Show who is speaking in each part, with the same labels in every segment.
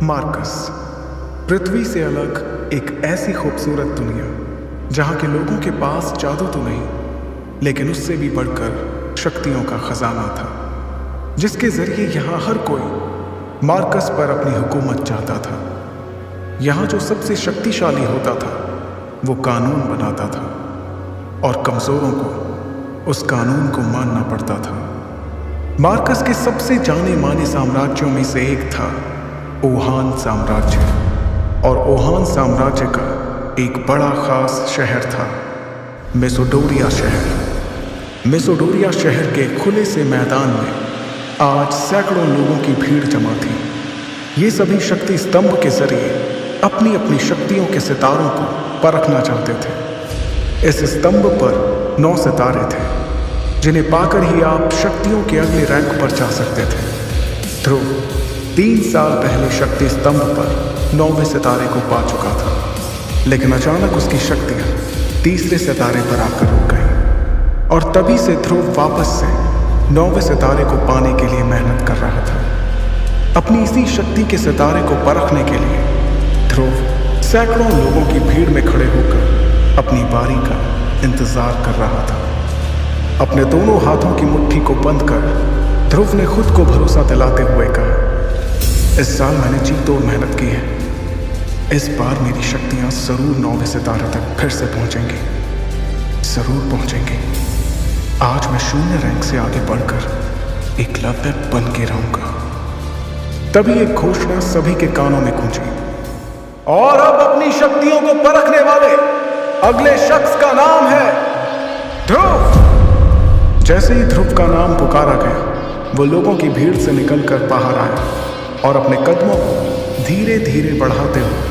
Speaker 1: Marcus, पृथ्वी से अलग एक ऐसी खूबसूरत दुनिया जहां के लोगों के पास जादू तो नहीं लेकिन उससे भी बढ़कर शक्तियों का खजाना था, जिसके जरिए यहां हर कोई मार्कस पर अपनी हुकूमत चाहता था। यहां जो सबसे शक्तिशाली होता था वो कानून बनाता था और कमजोरों को उस कानून को मानना पड़ता था। मार्कस के सबसे जाने माने साम्राज्यों में से एक था ओहान साम्राज्य, और ओहान साम्राज्य का एक बड़ा खास शहर था मेसोडोरिया शहर। मेसोडोरिया शहर के खुले से मैदान में आज सैकड़ों लोगों की भीड़ जमा थी। ये सभी शक्ति स्तंभ के जरिए अपनी अपनी शक्तियों के सितारों को परखना चाहते थे। इस स्तंभ पर 9 सितारे थे जिन्हें पाकर ही आप शक्तियों के अगले रैंक पर जा सकते थे। ध्रुव 3 साल पहले शक्ति स्तंभ पर 9वें सितारे को पा चुका था, लेकिन अचानक उसकी शक्तियां तीसरे सितारे पर आकर रुक गई और तभी से ध्रुव वापस से 9वें सितारे को पाने के लिए मेहनत कर रहा था। अपनी इसी शक्ति के सितारे को परखने के लिए ध्रुव सैकड़ों लोगों की भीड़ में खड़े होकर अपनी बारी का इंतजार कर रहा था। अपने दोनों हाथों की मुट्ठी को बंद कर ध्रुव ने खुद को भरोसा दिलाते हुए कहा, इस साल मैंने जी तोड़ मेहनत की है। इस बार मेरी शक्तियां जरूर 9वें सितारे तक फिर से पहुंचेंगी, जरूर पहुंचेंगी। आज मैं शून्य रैंक से आगे बढ़कर एकलव्य बन के रहूंगा। तभी एक घोषणा सभी के कानों में गूंजी, और अब अपनी शक्तियों को परखने वाले अगले शख्स का नाम है ध्रुव। जैसे ही ध्रुव का नाम पुकारा गया, वो लोगों की भीड़ से निकलकर बाहर आया और अपने कदमों को धीरे धीरे बढ़ाते हुए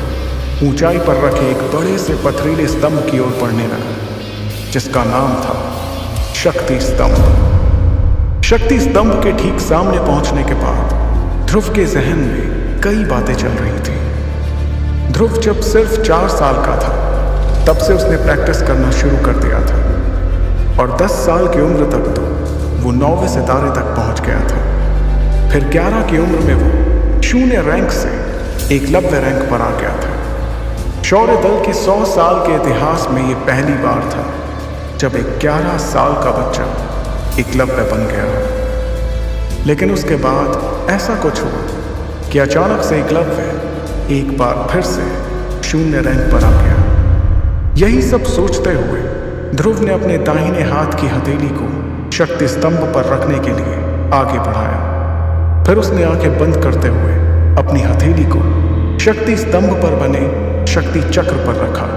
Speaker 1: ऊंचाई पर रखे एक बड़े से पथरीले स्तंभ की ओर बढ़ने लगा, जिसका नाम था शक्ति स्तंभ। शक्ति स्तंभ के ठीक सामने पहुंचने के बाद ध्रुव के जहन में कई बातें चल रही थी। ध्रुव जब सिर्फ 4 साल का था तब से उसने प्रैक्टिस करना शुरू कर दिया था और 10 साल की उम्र तक तो वो 9वें सितारे तक पहुंच गया था। फिर 11 की उम्र में वो शून्य रैंक से एकलव्य रैंक पर आ गया था। शौर्य दल के 100 साल के इतिहास में ये पहली बार था जब एक 11 साल का बच्चा एकलव्य बन गया। लेकिन उसके बाद ऐसा कुछ हुआ कि अचानक से एकलव्य एक बार फिर से शून्य रैंक पर आ गया। यही सब सोचते हुए ध्रुव ने अपने दाहिने हाथ की हथेली को शक्ति स्तंभ पर रखने के लिए आगे बढ़ाया। फिर उसने आंखें बंद करते हुए अपनी हथेली को शक्ति स्तंभ पर बने शक्ति चक्र पर रखा।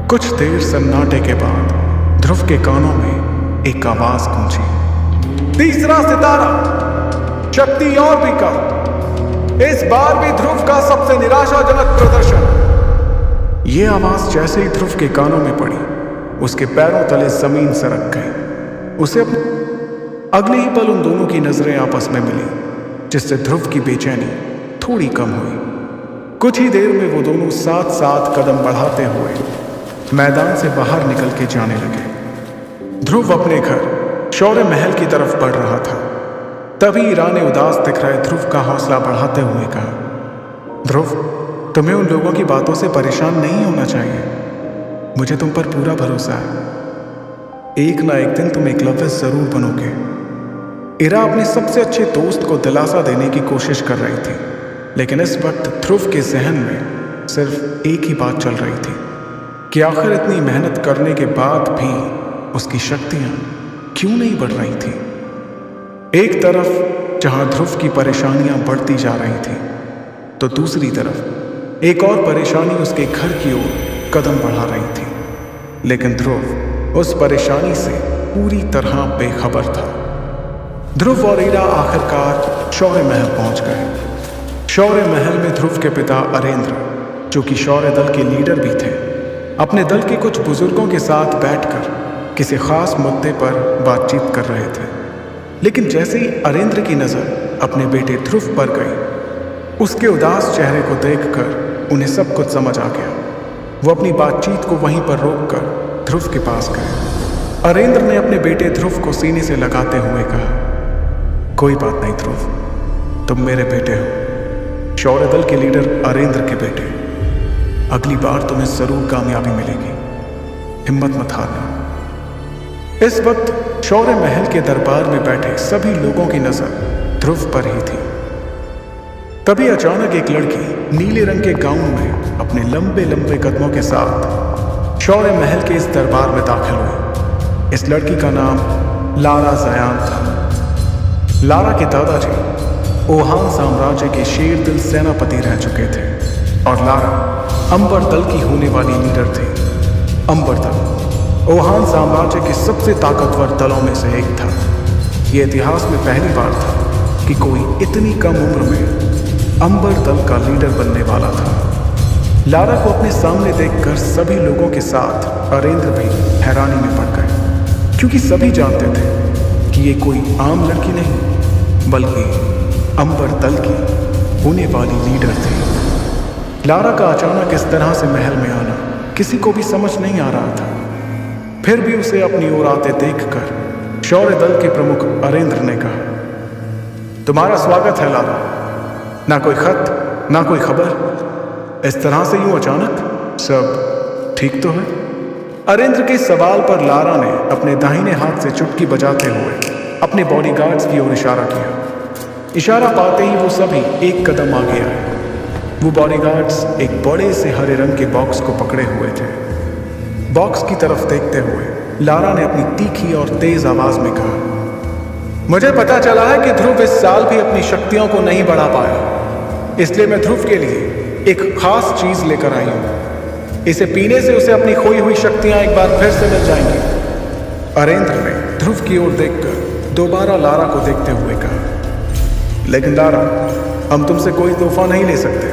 Speaker 1: कुछ देर सन्नाटे के बाद ध्रुव के कानों में एक आवाज गूंजी, तीसरा सितारा, शक्ति और भी कम। इस बार भी ध्रुव का सबसे निराशाजनक प्रदर्शन। यह आवाज जैसे ही ध्रुव के कानों में पड़ी, उसके पैरों तले जमीन सरक गई। उसे अगले ही पल उन दोनों की नजरें आपस में मिली, जिससे ध्रुव की बेचैनी थोड़ी कम हुई। कुछ ही देर में वो दोनों साथ साथ कदम बढ़ाते हुए मैदान से बाहर निकल के जाने लगे। ध्रुव अपने घर शौर्य महल की तरफ बढ़ रहा था। तभी ईरा ने उदास दिख रहे ध्रुव का हौसला बढ़ाते हुए कहा, ध्रुव, तुम्हें उन लोगों की बातों से परेशान नहीं होना चाहिए। मुझे तुम पर पूरा भरोसा है। एक ना एक दिन तुम एकलव्य जरूर बनोगे। ईरा अपने सबसे अच्छे दोस्त को दिलासा देने की कोशिश कर रही थी, लेकिन इस वक्त ध्रुव के जहन में सिर्फ एक ही बात चल रही थी कि आखिर इतनी मेहनत करने के बाद भी उसकी शक्तियां क्यों नहीं बढ़ रही थी। एक तरफ जहां ध्रुव की परेशानियां बढ़ती जा रही थी, तो दूसरी तरफ एक और परेशानी उसके घर की ओर कदम बढ़ा रही थी। लेकिन ध्रुव उस परेशानी से पूरी तरह बेखबर था। ध्रुव और ईरा आखिरकार शौर्य महल पहुंच गए। शौर्य महल में ध्रुव के पिता अरेंद्र, जो कि शौर्य दल के लीडर भी थे, अपने दल के कुछ बुजुर्गों के साथ बैठकर किसी खास मुद्दे पर बातचीत कर रहे थे। लेकिन जैसे ही अरेंद्र की नजर अपने बेटे ध्रुव पर गई, उसके उदास चेहरे को देखकर उन्हें सब कुछ समझ आ गया। वो अपनी बातचीत को वहीं पर रोककर ध्रुव के पास गए। अरेंद्र ने अपने बेटे ध्रुव को सीने से लगाते हुए कहा, कोई बात नहीं ध्रुव, तुम मेरे बेटे हो। शौर्य दल के लीडर अरेंद्र के बेटे, अगली बार तुम्हें जरूर कामयाबी मिलेगी, हिम्मत मत हारना। इस वक्त शौर्य महल के दरबार में बैठे सभी लोगों की नजर ध्रुव पर ही थी। तभी अचानक एक लड़की नीले रंग के गाउन में अपने लंबे लंबे कदमों के साथ शौर्य महल के इस दरबार में दाखिल हुई। इस लड़की का नाम लारा जयान था। लारा के दादाजी ओहान साम्राज्य के शेर दिल सेनापति रह चुके थे और लारा अंबर दल की होने वाली लीडर थी। अंबर दल ओहान साम्राज्य के सबसे ताकतवर दलों में से एक था। यह इतिहास में पहली बार था कि कोई इतनी कम उम्र में अंबर दल का लीडर बनने वाला था। लारा को अपने सामने देखकर सभी लोगों के साथ अरेंद्र भी हैरानी में पड़ गए, क्योंकि सभी जानते थे कि ये कोई आम लड़की नहीं बल्कि अंबर दल की होने वाली लीडर थी। लारा का अचानक इस तरह से महल में आना किसी को भी समझ नहीं आ रहा था। फिर भी उसे अपनी ओर आते देखकर शौर्य दल के प्रमुख अरेंद्र ने कहा, तुम्हारा स्वागत है लारा। ना कोई खत, ना कोई खबर, इस तरह से यूं अचानक, सब ठीक तो है? अरेंद्र के सवाल पर लारा ने अपने दाहिने हाथ से चुटकी बजाते हुए अपने बॉडीगार्ड्स की ओर इशारा किया। इशारा पाते ही वो सभी एक कदम आगे आए। वो बॉडीगार्ड्स एक बड़े से हरे रंग के बॉक्स को पकड़े हुए थे। बॉक्स की तरफ देखते हुए लारा ने अपनी तीखी और तेज आवाज में कहा, मुझे पता चला है कि ध्रुव इस साल भी अपनी शक्तियों को नहीं बढ़ा पाया, इसलिए मैं ध्रुव के लिए एक खास चीज लेकर आई हूं। इसे पीने से उसे अपनी खोई हुई शक्तियां एक बार फिर से मिल जाएंगी। अरेंद्र ने ध्रुव की ओर देखकर दोबारा लारा को देखते हुए कहा, लेकिन लारा, हम तुमसे कोई तोहफा नहीं ले सकते,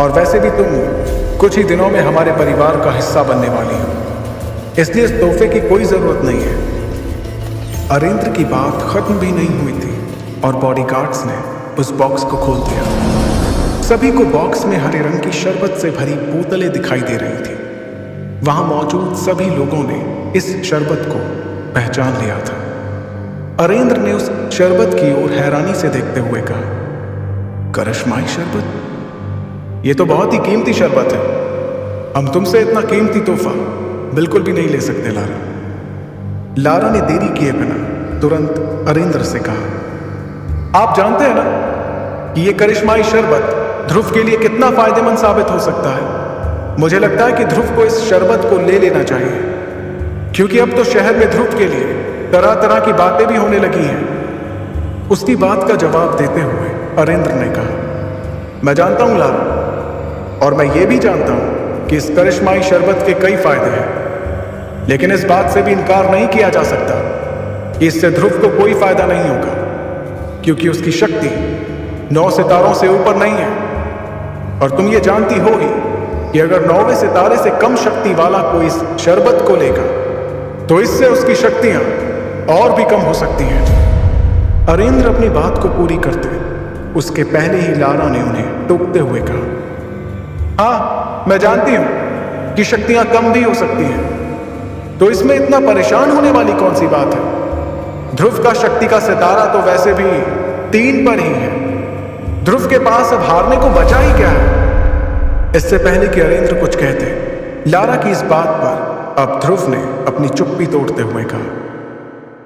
Speaker 1: और वैसे भी तुम कुछ ही दिनों में हमारे परिवार का हिस्सा बनने वाली हो, इसलिए इस तोहफे की कोई जरूरत नहीं है। अरेंद्र की बात खत्म भी नहीं हुई थी और बॉडीगार्ड्स ने उस बॉक्स को खोल दिया। सभी को बॉक्स में हरे रंग की शरबत से भरी बोतलें दिखाई दे रही थी। वहां मौजूद सभी लोगों ने इस शरबत को पहचान लिया था। अरेंद्र ने उस शरबत की ओर हैरानी से देखते हुए कहा, करिश्माई शरबत? यह तो बहुत ही कीमती शरबत है। हम तुमसे इतना कीमती तोहफा बिल्कुल भी नहीं ले सकते लारा। लारा ने देरी किए बिना तुरंत अरेंद्र से कहा, आप जानते हैं ना कि यह करिश्माई शरबत ध्रुव के लिए कितना फायदेमंद साबित हो सकता है। मुझे लगता है कि ध्रुव को इस शरबत को ले लेना चाहिए, क्योंकि अब तो शहर में ध्रुव के लिए तरह तरह की बातें भी होने लगी हैं। उसकी बात का जवाब देते हुए अरेंद्र ने कहा, मैं जानता हूं लारा, और मैं ये भी जानता हूं कि इस करिश्माई शरबत के कई फायदे हैं, लेकिन इस बात से भी इनकार नहीं किया जा सकता कि इससे ध्रुव को कोई फायदा नहीं होगा, क्योंकि उसकी शक्ति 9 सितारों से ऊपर नहीं है। और तुम ये जानती होगी कि अगर 9वें सितारे से कम शक्ति वाला कोई इस शरबत को लेगा तो इससे उसकी शक्तियां और भी कम हो सकती हैं। अरेंद्र अपनी बात को पूरी करते उसके पहले ही लारा ने उन्हें टोकते हुए कहा, हाँ, मैं जानती हूं कि शक्तियां कम भी हो सकती हैं, तो इसमें इतना परेशान होने वाली कौन सी बात है? ध्रुव का शक्ति का सितारा तो वैसे भी 3 पर ही है। ध्रुव के पास अब हारने को बचा ही क्या है? इससे पहले कि अरेंद्र कुछ कहते, लारा की इस बात पर अब ध्रुव ने अपनी चुप्पी तोड़ते हुए कहा,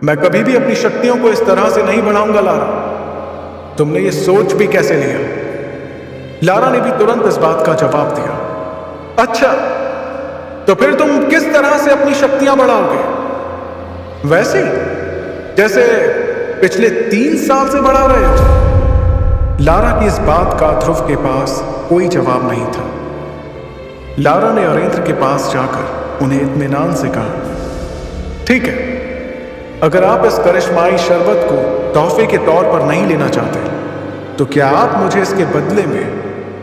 Speaker 1: मैं कभी भी अपनी शक्तियों को इस तरह से नहीं बढ़ाऊंगा लारा। तुमने ये सोच भी कैसे लिया? लारा ने भी तुरंत इस बात का जवाब दिया, अच्छा, तो फिर तुम किस तरह से अपनी शक्तियां बढ़ाओगे? वैसे जैसे पिछले 3 साल से बढ़ा रहे हो। लारा की इस बात का ध्रुव के पास कोई जवाब नहीं था। लारा ने अरेंद्र के पास जाकर उन्हें इत्मीनान से कहा, ठीक है, अगर आप इस करिश्माई शरबत को तोहफे के तौर पर नहीं लेना चाहते, तो क्या आप मुझे इसके बदले में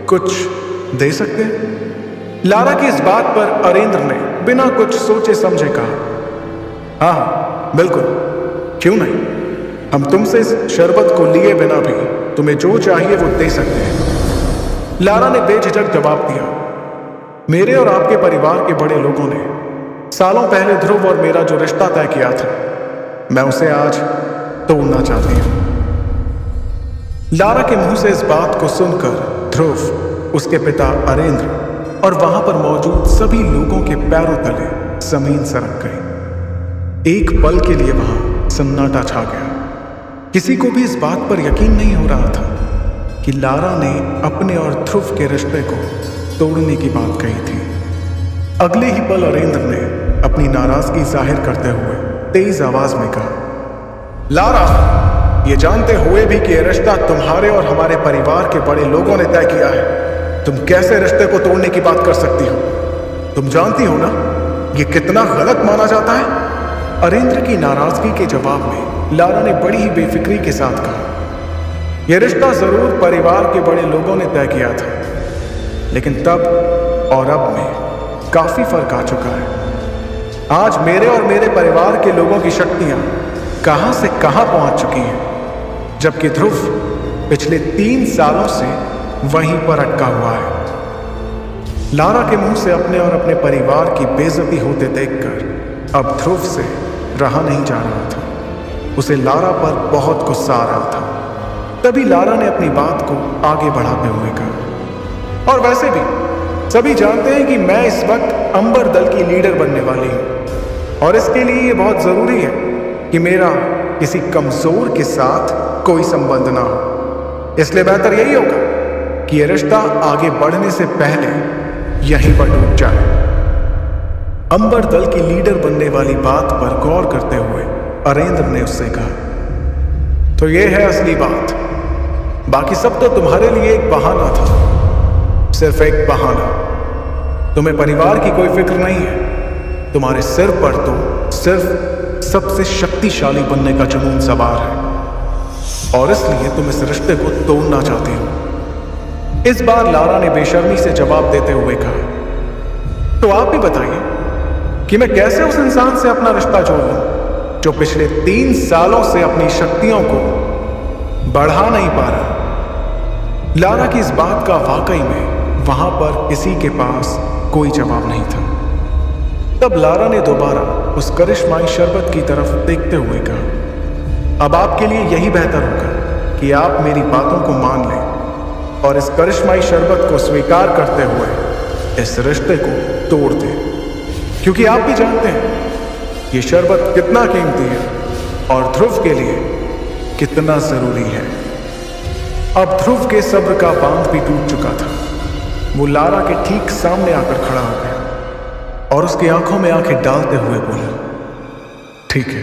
Speaker 1: कुछ दे सकते हैं? लारा की इस बात पर अरेंद्र ने बिना कुछ सोचे समझे कहा, हाँ, बिल्कुल, क्यों नहीं। हम तुमसे इस शरबत को लिए बिना भी तुम्हें जो चाहिए वो दे सकते हैं। लारा ने बेझिझक जवाब दिया, मेरे और आपके परिवार के बड़े लोगों ने सालों पहले ध्रुव और मेरा जो रिश्ता तय किया था, मैं उसे आज तोड़ना चाहती हूं। लारा के मुंह से इस बात को सुनकर ध्रुव, उसके पिता अरेंद्र और वहां पर मौजूद सभी लोगों के पैरों तले जमीन सरक गई। एक पल के लिए वहां सन्नाटा छा गया। किसी को भी इस बात पर यकीन नहीं हो रहा था कि लारा ने अपने और ध्रुव के रिश्ते को तोड़ने की बात कही थी। अगले ही पल अरेंद्र ने अपनी नाराजगी जाहिर करते हुए तेज आवाज में कहा, लारा, ये जानते हुए भी कि यह रिश्ता तुम्हारे और हमारे परिवार के बड़े लोगों ने तय किया है, तुम कैसे रिश्ते को तोड़ने की बात कर सकती हो? तुम जानती हो ना ये कितना गलत माना जाता है? अरेंद्र की नाराजगी के जवाब में लारा ने बड़ी ही बेफिक्री के साथ कहा, यह रिश्ता जरूर परिवार के बड़े लोगों ने तय किया था, लेकिन तब और अब में काफी फर्क आ चुका है। आज मेरे और मेरे परिवार के लोगों की शक्तियां कहां से कहां पहुंच चुकी हैं, जबकि ध्रुव पिछले 3 सालों से वहीं पर अटका हुआ है। लारा के मुंह से अपने और अपने परिवार की बेइज्जती होते देखकर अब ध्रुव से रहा नहीं जा रहा था। उसे लारा पर बहुत गुस्सा आ रहा था। तभी लारा ने अपनी बात को आगे बढ़ाते हुए कहा, और वैसे भी सभी जानते हैं कि मैं इस वक्त अंबर दल की लीडर बनने वाली हूं, और इसके लिए ये बहुत जरूरी है कि मेरा किसी कमजोर के साथ कोई संबंध ना हो। इसलिए बेहतर यही होगा कि यह रिश्ता आगे बढ़ने से पहले यहीं पर टूट जाए। अंबर दल की लीडर बनने वाली बात पर गौर करते हुए अरेंद्र ने उससे कहा, तो यह है असली बात, बाकी सब तो तुम्हारे लिए एक बहाना था, सिर्फ एक बहाना। तुम्हें परिवार की कोई फिक्र नहीं है, तुम्हारे सिर पर तो सिर्फ सबसे शक्तिशाली बनने का जुनून सवार है, और इसलिए तुम इस रिश्ते को तोड़ना चाहते हो। इस बार लारा ने बेशर्मी से जवाब देते हुए कहा, तो आप भी बताइए कि मैं कैसे उस इंसान से अपना रिश्ता जोड़ लूं जो पिछले 3 सालों से अपनी शक्तियों को बढ़ा नहीं पा रहा। लारा की इस बात का वाकई में वहां पर किसी के पास कोई जवाब नहीं था। तब लारा ने दोबारा उस करिश्माई शरबत की तरफ देखते हुए कहा, अब आपके लिए यही बेहतर होगा कि आप मेरी बातों को मान लें और इस करिश्माई शरबत को स्वीकार करते हुए इस रिश्ते को तोड़ दें, क्योंकि आप भी जानते हैं ये शरबत कितना कीमती है और ध्रुव के लिए कितना जरूरी है। अब ध्रुव के सब्र का बांध भी टूट चुका था। वो लारा के ठीक सामने आकर खड़ा हो गया और उसकी आंखों में आंखें डालते हुए बोला, ठीक है,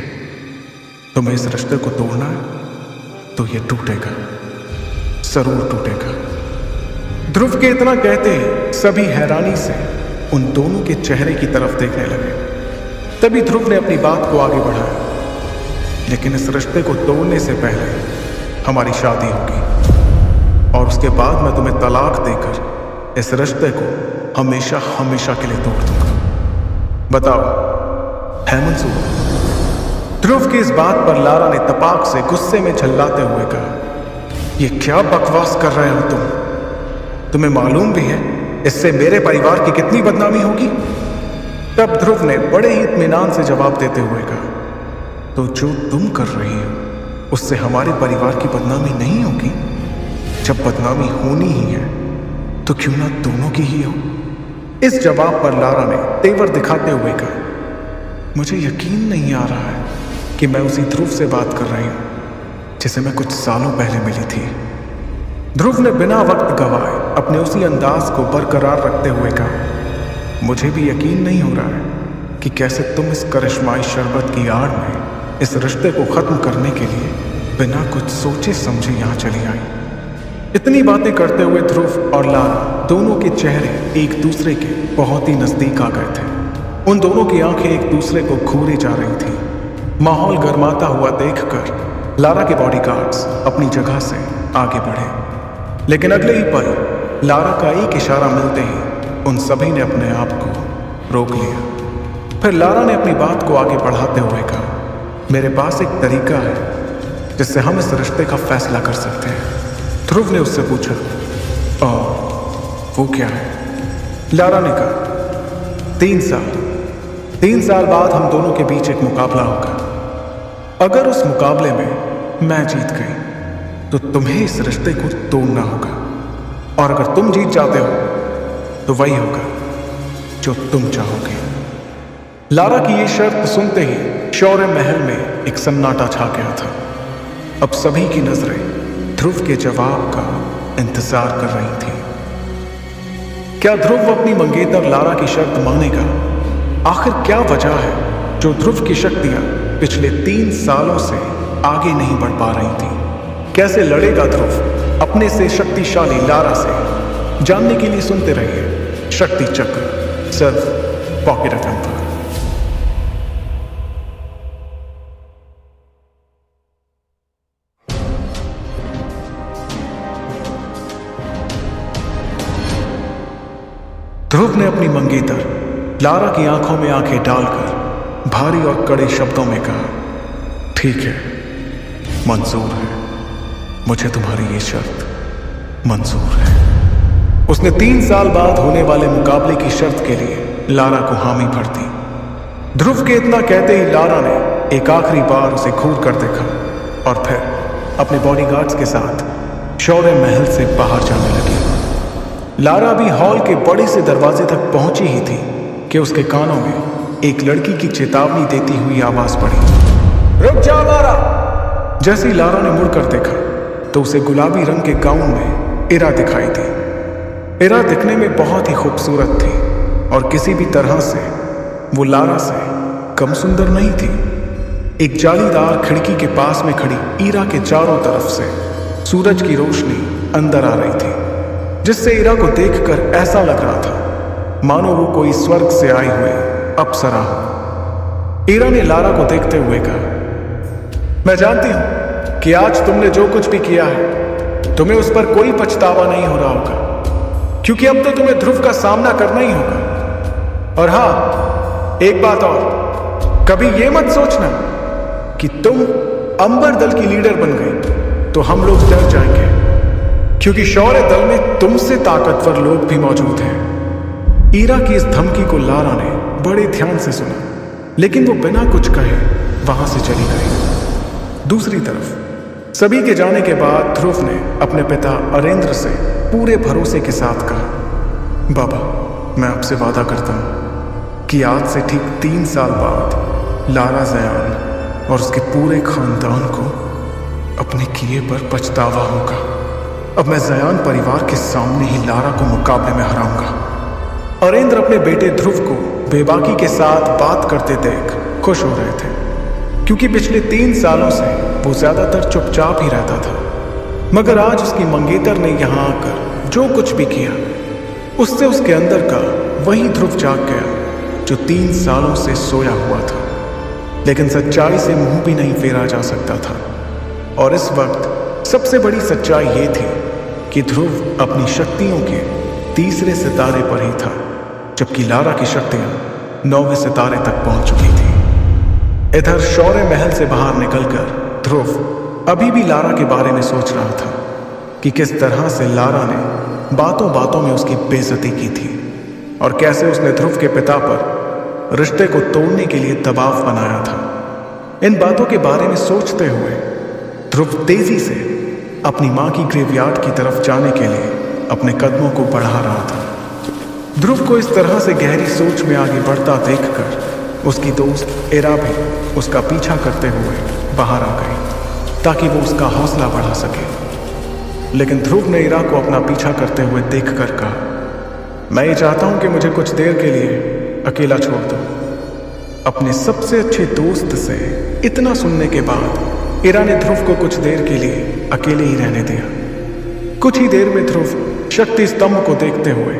Speaker 1: तुम्हें इस रिश्ते को तोड़ना है तो ये टूटेगा, जरूर टूटेगा। ध्रुव के इतना कहते ही सभी हैरानी से उन दोनों के चेहरे की तरफ देखने लगे। तभी ध्रुव ने अपनी बात को आगे बढ़ाया, लेकिन इस रिश्ते को तोड़ने से पहले हमारी शादी होगी और उसके बाद मैं तुम्हें तलाक देकर इस रिश्ते को हमेशा हमेशा के लिए तोड़ दूंगा। बताओ, है मंजूर? ध्रुव की इस बात पर लारा ने तपाक से गुस्से में झल्लाते हुए कहा, यह क्या बकवास कर रहे हो तुम? तुम्हें मालूम भी है इससे मेरे परिवार की कितनी बदनामी होगी? तब ध्रुव ने बड़े ही इत्मीनान से जवाब देते हुए कहा, तो जो तुम कर रही हो उससे हमारे परिवार की बदनामी नहीं होगी? जब बदनामी होनी ही है तो क्यों ना दोनों की ही हो? इस जवाब पर लारा ने तेवर दिखाते हुए कहा, मुझे यकीन नहीं आ रहा है कि मैं उसी ध्रुव से बात कर रही हूं जिसे मैं कुछ सालों पहले मिली थी। ध्रुव ने बिना वक्त गवाए अपने उसी अंदाज को बरकरार रखते हुए कहा, मुझे भी यकीन नहीं हो रहा है कि कैसे तुम इस करिश्माई शरबत की आड़ में इस रिश्ते को खत्म करने के लिए बिना कुछ सोचे समझे यहां चली आई। इतनी बातें करते हुए ध्रुव और लारा दोनों के चेहरे एक दूसरे के बहुत ही नजदीक आ गए थे। उन दोनों की आंखें एक दूसरे को घूरे जा रही थी। माहौल गर्माता हुआ देखकर लारा के बॉडीगार्ड्स अपनी जगह से आगे बढ़े, लेकिन अगले ही पल लारा का एक इशारा मिलते ही उन सभी ने अपने आप को रोक लिया। फिर लारा ने अपनी बात को आगे बढ़ाते हुए कहा, मेरे पास एक तरीका है जिससे हम इस रिश्ते का फैसला कर सकते हैं। ध्रुव ने उससे पूछा, वो क्या है? लारा ने कहा, 3 साल बाद हम दोनों के बीच एक मुकाबला होगा। अगर उस मुकाबले में मैं जीत गई तो तुम्हें इस रिश्ते को तोड़ना होगा। और अगर तुम जीत जाते हो तो वही होगा जो तुम चाहोगे। लारा की ये शर्त सुनते ही शौर्य महल में एक सन्नाटा छा गया था। अब सभी की नजरें ध्रुव के जवाब का इंतजार कर रही थी। क्या ध्रुव अपनी मंगेतर लारा की शर्त मानेगा? आखिर क्या वजह है जो ध्रुव की शक्तियां पिछले 3 सालों से आगे नहीं बढ़ पा रही थी? कैसे लड़ेगा ध्रुव अपने से शक्तिशाली लारा से? जानने के लिए सुनते रहिए शक्ति चक्र, सिर्फ पॉकेट एफएम पर। ध्रुव ने अपनी मंगेतर लारा की आंखों में आंखें डालकर भारी और कड़े शब्दों में कहा, ठीक है, मंजूर है, मुझे तुम्हारी ये शर्त मंजूर है। उसने 3 साल बाद होने वाले मुकाबले की शर्त के लिए लारा को हामी भर दी। ध्रुव के इतना कहते ही लारा ने एक आखिरी बार उसे घूर कर देखा और फिर अपने बॉडीगार्ड्स के साथ शौर्य महल से बाहर जाने लगी। लारा भी हॉल के बड़े से दरवाजे तक पहुंची ही थी कि उसके कानों में एक लड़की की चेतावनी देती हुई आवाज पड़ी, रुक जा लारा। जैसे ही लारा ने मुड़कर देखा तो उसे गुलाबी रंग के गाउन में इरा दिखाई दी। इरा दिखने में बहुत ही खूबसूरत थी और किसी भी तरह से वो लारा से कम सुंदर नहीं थी। एक जालीदार खिड़की के पास में खड़ी इरा के चारों तरफ से सूरज की रोशनी अंदर आ रही थी, जिससे इरा को देखकर ऐसा लग रहा था मानो वो कोई स्वर्ग से आई हुई अप्सरा हो। इरा ने लारा को देखते हुए कहा, मैं जानती हूं कि आज तुमने जो कुछ भी किया है तुम्हें उस पर कोई पछतावा नहीं हो रहा होगा, क्योंकि अब तो तुम्हें ध्रुव का सामना करना ही होगा। और हां, एक बात और, कभी ये मत सोचना कि तुम अंबर दल की लीडर बन गई तो हम लोग डर जाएंगे, क्योंकि शौर्य दल में तुमसे ताकतवर लोग भी मौजूद हैं। इरा की इस धमकी को लारा ने बड़े ध्यान से सुना, लेकिन वो बिना कुछ कहे वहां से चली गई। दूसरी तरफ सभी के जाने के बाद ध्रुव ने अपने पिता अरेंद्र से पूरे भरोसे के साथ कहा, बाबा, मैं आपसे वादा करता हूं कि आज से ठीक 3 साल बाद लारा जयान और उसके पूरे खानदान को अपने किए पर पछतावा होगा। अब मैं जयान परिवार के सामने ही लारा को मुकाबले में हराऊंगा। अरेंद्र अपने बेटे ध्रुव को बेबाकी के साथ बात करते देख खुश हो रहे थे, क्योंकि पिछले 3 सालों से वो ज्यादातर चुपचाप ही रहता था। मगर आज उसकी मंगेतर ने यहां आकर जो कुछ भी किया, उससे उसके अंदर का वही ध्रुव जाग गया जो 3 सालों से सोया हुआ था, लेकिन सच्चाई से मुंह भी नहीं फेरा जा सकता था। और इस वक्त सबसे बड़ी सच्चाई ये थी कि ध्रुव अपनी शक्तियों के 3रे सितारे पर ही था, जबकि लारा की शक्तियां 9वें सितारे तक पहुंच चुकी थी। इधर शौर्य महल से बाहर निकलकर ध्रुव अभी भी लारा के बारे में सोच रहा था कि किस तरह से लारा ने बातों बातों में उसकी बेइज्जती की थी और कैसे उसने ध्रुव के पिता पर रिश्ते को तोड़ने के लिए दबाव बनाया था। इन बातों के बारे में सोचते हुए ध्रुव तेजी से अपनी मां की ग्रेवयार्ड की तरफ जाने के लिए अपने कदमों को बढ़ा रहा था। ध्रुव को इस तरह से गहरी सोच में आगे बढ़ता देखकर उसकी दोस्त इरा भी उसका पीछा करते हुए बाहर आ गई ताकि वो उसका हौसला बढ़ा सके। लेकिन ध्रुव ने इरा को अपना पीछा करते हुए देखकर कहा, मैं ये चाहता हूं कि मुझे कुछ देर के लिए अकेला छोड़ दो। अपने सबसे अच्छे दोस्त से इतना सुनने के बाद इरा ने ध्रुव को कुछ देर के लिए अकेले ही रहने दिया। कुछ ही देर में ध्रुव शक्ति स्तंभ को देखते हुए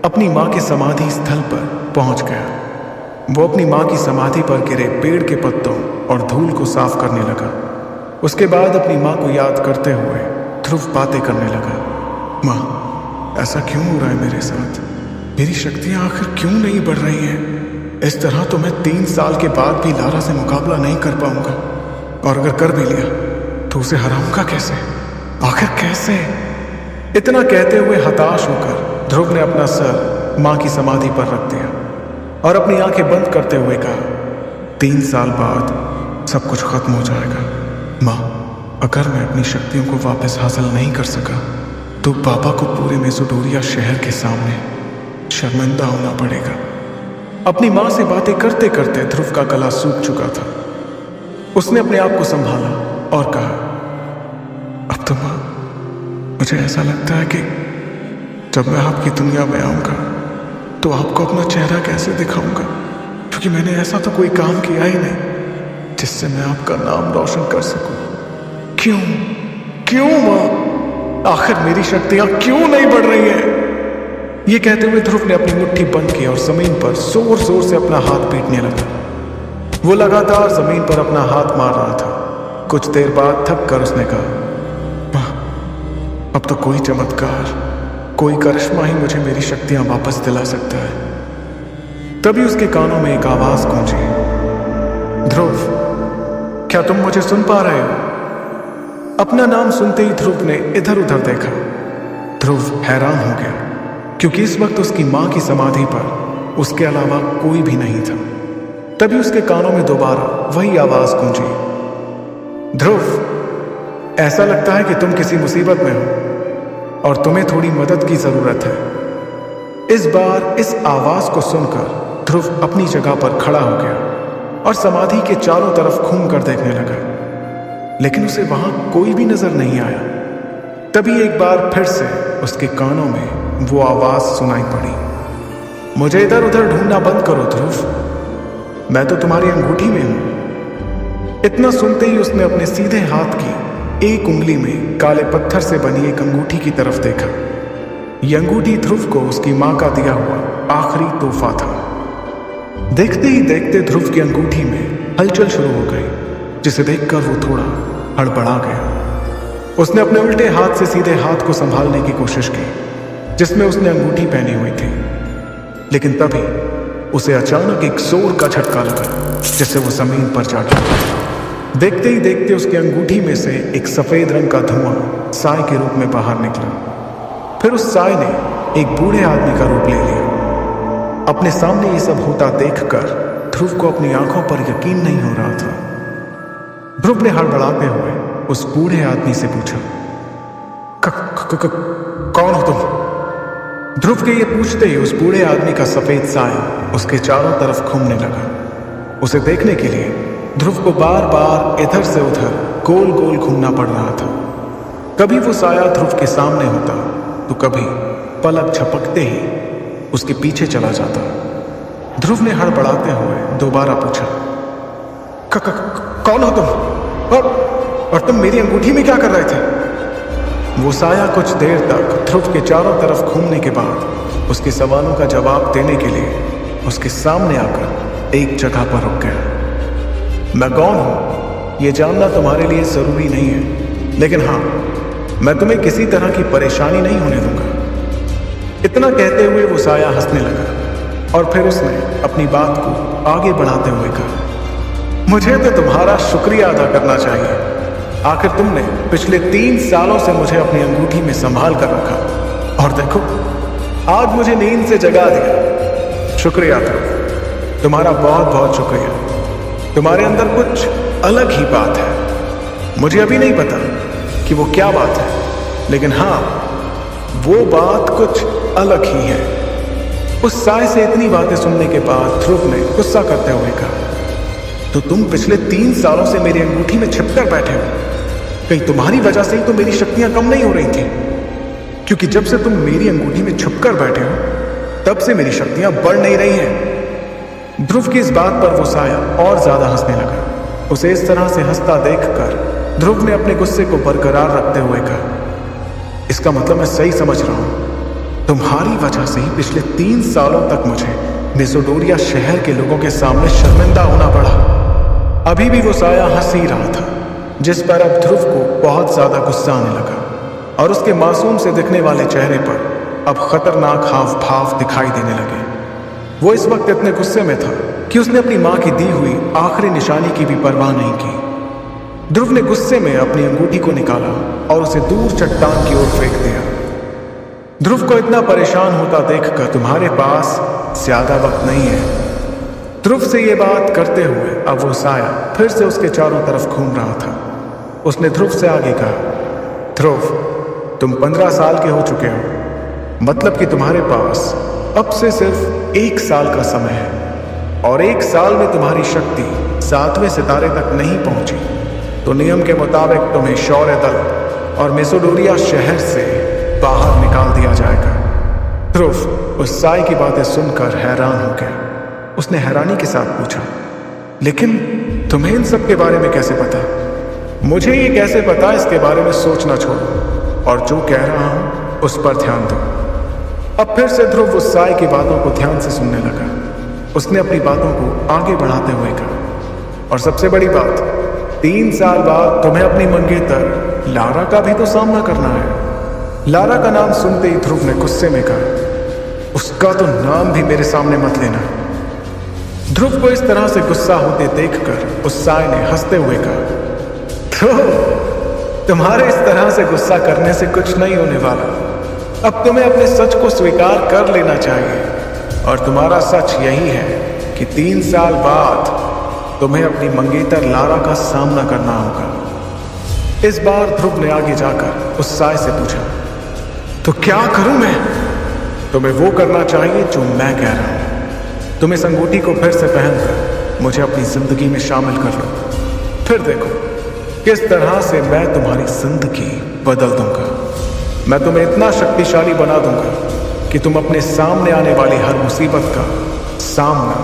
Speaker 1: अपनी मां के समाधि स्थल पर पहुंच गया। वो अपनी मां की समाधि पर गिरे पेड़ के पत्तों और धूल को साफ करने लगा। उसके बाद अपनी मां को याद करते हुए ध्रुव बातें करने लगा। मां, ऐसा क्यों हो रहा है मेरे साथ? मेरी शक्तियां आखिर क्यों नहीं बढ़ रही हैं? इस तरह तो मैं 3 साल के बाद भी लारा से मुकाबला नहीं कर पाऊंगा, और अगर कर भी लिया तो उसे हराऊंगा कैसे? आखिर कैसे? इतना कहते हुए हताश होकर ध्रुव ने अपना सर मां की समाधि पर रख दिया और अपनी आंखें बंद करते हुए कहा, 3 साल बाद सब कुछ खत्म हो जाएगा। मां, अगर मैं अपनी शक्तियों को वापस हासिल नहीं कर सका तो पापा को पूरे मेसोडोरिया शहर के सामने शर्मिंदा होना पड़ेगा। अपनी माँ से बातें करते करते ध्रुव का गला सूख चुका था। उसने अपने आप को संभाला और कहा, अब तो माँ, मुझे ऐसा लगता है कि जब मैं आपकी दुनिया में आऊंगा तो आपको अपना चेहरा कैसे दिखाऊंगा, क्योंकि मैंने ऐसा तो कोई काम किया ही नहीं जिससे मैं आपका नाम रोशन कर सकूं। क्यों क्यों माँ, आखिर मेरी शक्तियां क्यों नहीं बढ़ रही हैं? ये कहते हुए ध्रुव ने अपनी मुट्ठी बंद की और जमीन पर जोर जोर से अपना हाथ पीटने लगा। वो लगातार जमीन पर अपना हाथ मार रहा था। कुछ देर बाद थक कर उसने कहा, माँ, अब तो कोई चमत्कार, कोई करिश्मा ही मुझे मेरी शक्तियां वापस दिला सकता है। तभी उसके कानों में एक आवाज गूंजी, ध्रुव, क्या तुम मुझे सुन पा रहे हो? अपना नाम सुनते ही ध्रुव ने इधर उधर देखा। ध्रुव हैरान हो गया, क्योंकि इस वक्त उसकी मां की समाधि पर उसके अलावा कोई भी नहीं था। तभी उसके कानों में दोबारा वही आवाज गूंजी, ध्रुव, ऐसा लगता है कि तुम किसी मुसीबत में हो और तुम्हें थोड़ी मदद की जरूरत है। इस बार इस आवाज को सुनकर ध्रुव अपनी जगह पर खड़ा हो गया और समाधि के चारों तरफ घूम कर देखने लगा, लेकिन उसे वहां कोई भी नजर नहीं आया। तभी एक बार फिर से उसके कानों में वो आवाज सुनाई पड़ी, मुझे इधर उधर ढूंढना बंद करो ध्रुव, मैं तो तुम्हारी अंगूठी में हूं। इतना सुनते ही उसने अपने सीधे हाथ की एक उंगली में काले पत्थर से बनी एक अंगूठी की तरफ देखा। यह अंगूठी ध्रुव को उसकी मां का दिया हुआ आखिरी तोहफा था। देखते ही देखते ध्रुव की अंगूठी में हलचल शुरू हो गई, जिसे देखकर वो थोड़ा हड़बड़ा गया। उसने अपने उल्टे हाथ से सीधे हाथ को संभालने की कोशिश की जिसमें उसने अंगूठी पहनी हुई थी, लेकिन तभी उसे अचानक एक जोर का झटका लगा जिससे वो जमीन पर जा गिरा। देखते ही देखते उसकी अंगूठी में से एक सफेद रंग का धुआं साय के रूप में बाहर निकला। फिर उस साय ने एक बूढ़े आदमी का रूप ले लिया। अपने सामने ये सब होता देखकर ध्रुव को अपनी आंखों पर यकीन नहीं हो रहा था। ध्रुव ने हड़बड़ाते हुए उस बूढ़े आदमी से पूछा, कौन हो तुम? ध्रुव के ये पूछते ही उस बूढ़े आदमी का सफेद साया उसके चारों तरफ घूमने लगा। उसे देखने के लिए ध्रुव को बार बार इधर से उधर गोल गोल घूमना पड़ रहा था। कभी वो साया ध्रुव के सामने होता तो कभी पलक झपकते ही उसके पीछे चला जाता। ध्रुव ने हड़बड़ाते हुए दोबारा पूछा, कौन हो तुम? और तुम मेरी अंगूठी में क्या कर रहे थे? वो साया कुछ देर तक ध्रुव के चारों तरफ घूमने के बाद उसके सवालों का जवाब देने के लिए उसके सामने आकर एक जगह पर रुक गया। मैं कौन हूं यह जानना तुम्हारे लिए जरूरी नहीं है, लेकिन हाँ, मैं तुम्हें किसी तरह की परेशानी नहीं होने दूंगा। इतना कहते हुए वो साया हंसने लगा और फिर उसने अपनी बात को आगे बढ़ाते हुए कहा, मुझे तो तुम्हारा शुक्रिया अदा करना चाहिए। आखिर तुमने पिछले 3 सालों से मुझे अपनी अंगूठी में संभाल कर रखा और देखो, आज मुझे नींद से जगा दिया। शुक्रिया तुम्हारा बहुत बहुत शुक्रिया। तुम्हारे अंदर कुछ अलग ही बात है। मुझे अभी नहीं पता कि वो क्या बात है, लेकिन हाँ, वो बात कुछ अलग ही है। उस साय से इतनी बातें सुनने के बाद ध्रुव ने गुस्सा करते हुए कहा, तो तुम पिछले 3 सालों से मेरी अंगूठी में छिपकर बैठे हो। कहीं तुम्हारी वजह से ही तो मेरी शक्तियां कम नहीं हो रही थी, क्योंकि जब से तुम मेरी अंगूठी में छुपकर बैठे हो तब से मेरी शक्तियां बढ़ नहीं रही हैं। ध्रुव की इस बात पर वो साया और ज्यादा हंसने लगा। उसे इस तरह से हंसता देखकर ध्रुव ने अपने गुस्से को बरकरार रखते हुए कहा, इसका मतलब मैं सही समझ रहा हूं, तुम्हारी वजह से ही पिछले 3 सालों तक मुझे मेसोडोरिया शहर के लोगों के सामने शर्मिंदा होना पड़ा। अभी भी वो साया हंस ही रहा था, जिस पर अब ध्रुव को बहुत ज्यादा गुस्सा आने लगा और उसके मासूम से दिखने वाले चेहरे पर अब खतरनाक हाव भाव दिखाई देने लगे। वो इस वक्त इतने गुस्से में था कि उसने अपनी मां की दी हुई आखिरी निशानी की भी परवाह नहीं की। ध्रुव ने गुस्से में अपनी अंगूठी को निकाला और उसे दूर चट्टान की ओर फेंक दिया। ध्रुव को इतना परेशान होता देखकर तुम्हारे पास ज्यादा वक्त नहीं है। ध्रुव से ये बात करते हुए अब वो साया फिर से उसके चारों तरफ घूम रहा था। उसने ध्रुव से आगे कहा, ध्रुव, तुम 15 साल के हो चुके हो, मतलब कि तुम्हारे पास अब से सिर्फ 1 साल का समय है और 1 साल में तुम्हारी शक्ति 7वें सितारे तक नहीं पहुंची तो नियम के मुताबिक तुम्हें शौर्य दल और मेसोडोरिया शहर से बाहर निकाल दिया जाएगा। ध्रुव उस साई की बातें सुनकर हैरान हो गया। उसने हैरानी के साथ पूछा, लेकिन तुम्हें इन सब के बारे में कैसे पता? मुझे ये कैसे पता, इसके बारे में सोचना छोड़ो और जो कह रहा हूं उस पर ध्यान दो। अब फिर से ध्रुव उस साई की बातों को ध्यान से सुनने लगा। उसने अपनी बातों को आगे बढ़ाते हुए कहा, और सबसे बड़ी बात, 3 साल बाद तुम्हें अपनी मंगेतर लारा का भी तो सामना करना है। लारा का नाम सुनते ही ध्रुव ने गुस्से में कहा, उसका तो नाम भी मेरे सामने मत लेना। ध्रुव को इस तरह से गुस्सा होते देखकर उस साई ने हंसते हुए कहा, तो तुम्हारे इस तरह से गुस्सा करने से कुछ नहीं होने वाला। अब तुम्हें अपने सच को स्वीकार कर लेना चाहिए और तुम्हारा सच यही है कि 3 साल बाद तुम्हें अपनी मंगेतर लारा का सामना करना होगा। इस बार ध्रुव ने आगे जाकर उस साई से पूछा, तो क्या करूं मैं? तुम्हें वो करना चाहिए जो मैं कह रहा हूं। तुम इस अंगूठी को फिर से पहनकर मुझे अपनी जिंदगी में शामिल कर लो, फिर देखो किस तरह से मैं तुम्हारी जिंदगी बदल दूंगा। मैं तुम्हें इतना शक्तिशाली बना दूंगा कि तुम अपने सामने आने वाली हर मुसीबत का सामना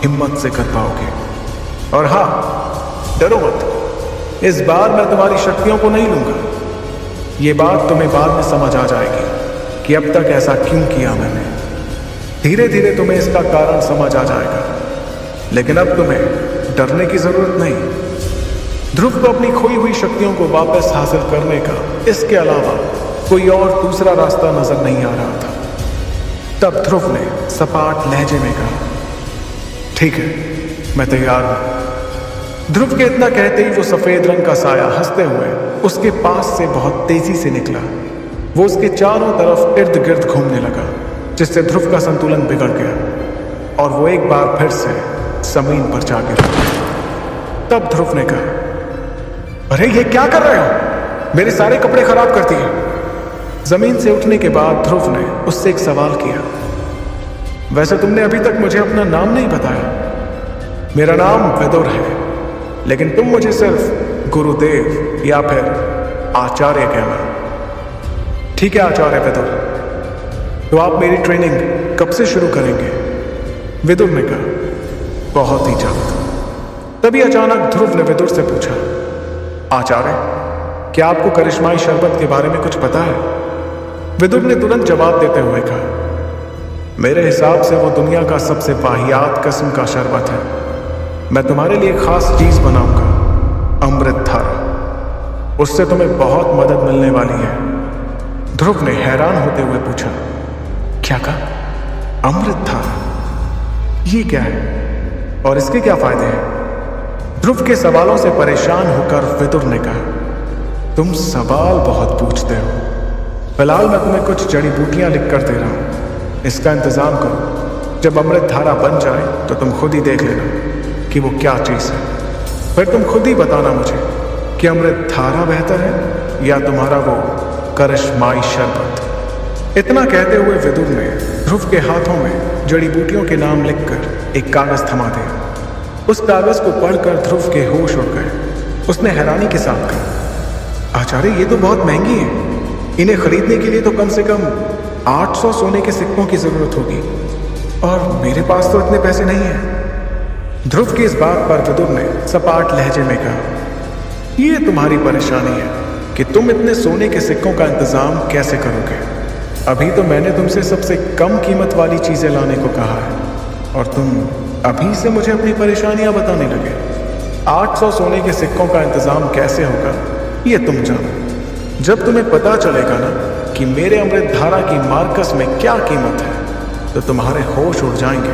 Speaker 1: हिम्मत से कर पाओगे। और हाँ, डरो मत, इस बार मैं तुम्हारी शक्तियों को नहीं लूंगा। ये बात तुम्हें बाद में समझ आ जाएगी कि अब तक ऐसा क्यों किया मैंने। धीरे धीरे तुम्हें इसका कारण समझ आ जाएगा, लेकिन अब तुम्हें डरने की जरूरत नहीं। ध्रुव को अपनी खोई हुई शक्तियों को वापस हासिल करने का इसके अलावा कोई और दूसरा रास्ता नजर नहीं आ रहा था। तब ध्रुव ने सपाट लहजे में कहा, ठीक है, मैं तैयार हूं। ध्रुव के इतना कहते ही वो सफेद रंग का साया हंसते हुए उसके पास से बहुत तेजी से निकला। वो उसके चारों तरफ इर्द गिर्द घूमने लगा, जिससे ध्रुव का संतुलन बिगड़ गया और वो एक बार फिर से जमीन पर जा गिरा। तब ध्रुव ने कहा, अरे ये क्या कर रहे हो? मेरे सारे कपड़े खराब कर दिए। जमीन से उठने के बाद ध्रुव ने उससे एक सवाल किया, वैसे तुमने अभी तक मुझे अपना नाम नहीं बताया। मेरा नाम विदुर है, लेकिन तुम मुझे सिर्फ गुरुदेव या फिर आचार्य कहना। ठीक है आचार्य विदुर, तो आप मेरी ट्रेनिंग कब से शुरू करेंगे? विदुर ने कहा, बहुत ही जल्द। तभी अचानक ध्रुव ने विदुर से पूछा, आचार्य, क्या आपको करिश्माई शरबत के बारे में कुछ पता है? विदुर ने तुरंत जवाब देते हुए कहा, मेरे हिसाब से वो दुनिया का सबसे वाहियात किस्म का शरबत है। मैं तुम्हारे लिए खास चीज बनाऊंगा, अमृत धारा। उससे तुम्हें बहुत मदद मिलने वाली है। ध्रुव ने हैरान होते हुए पूछा, क्या कहा? अमृत धारा? ये क्या है और इसके क्या फायदे हैं? ध्रुव के सवालों से परेशान होकर विदुर ने कहा, तुम सवाल बहुत पूछते हो। फिलहाल मैं तुम्हें कुछ जड़ी बूटियां लिख कर दे रहा हूं, इसका इंतजाम करो। जब अमृत धारा बन जाए तो तुम खुद ही देख लेना कि वो क्या चीज है। फिर तुम खुद ही बताना मुझे कि अमृत धारा बेहतर है या तुम्हारा वो करिश्माई शरबत। इतना कहते हुए विदुर ने ध्रुव के हाथों में जड़ी बूटियों के नाम लिखकर एक कागज थमा दिया। उस कागज को पढ़कर ध्रुव के होश उड़ गए। उसने हैरानी के साथ कहा, आचार्य, ये तो बहुत महंगी है। इन्हें खरीदने के लिए तो कम से कम 800 सोने के सिक्कों की जरूरत होगी और मेरे पास तो इतने पैसे नहीं हैं। ध्रुव की इस बात पर विदुर ने सपाट लहजे में कहा, ये तुम्हारी परेशानी है कि तुम इतने सोने के सिक्कों का इंतजाम कैसे करोगे। अभी तो मैंने तुमसे सबसे कम कीमत वाली चीजें लाने को कहा है और तुम अभी से मुझे अपनी परेशानियां बताने लगे। 800 सोने के सिक्कों का इंतजाम कैसे होगा ये तुम जानो। जब तुम्हें पता चलेगा ना कि मेरे अमृत धारा की मार्कस में क्या कीमत है तो तुम्हारे होश उड़ जाएंगे।